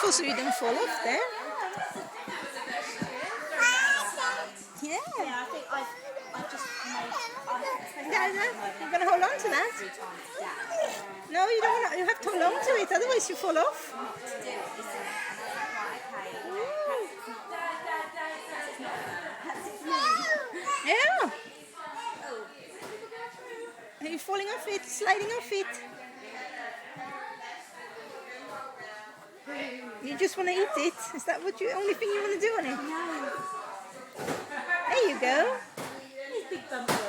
careful so you don't fall off there. Yeah. Yeah, I think I've just made. No, you're going to hold on to that. No, you don't want to. You have to hold on to it, otherwise you fall off. Yeah. Are you falling off it? Sliding off it? You just want to eat it? Is that what you only thing you want to do on it? No. There you go. These big bumps.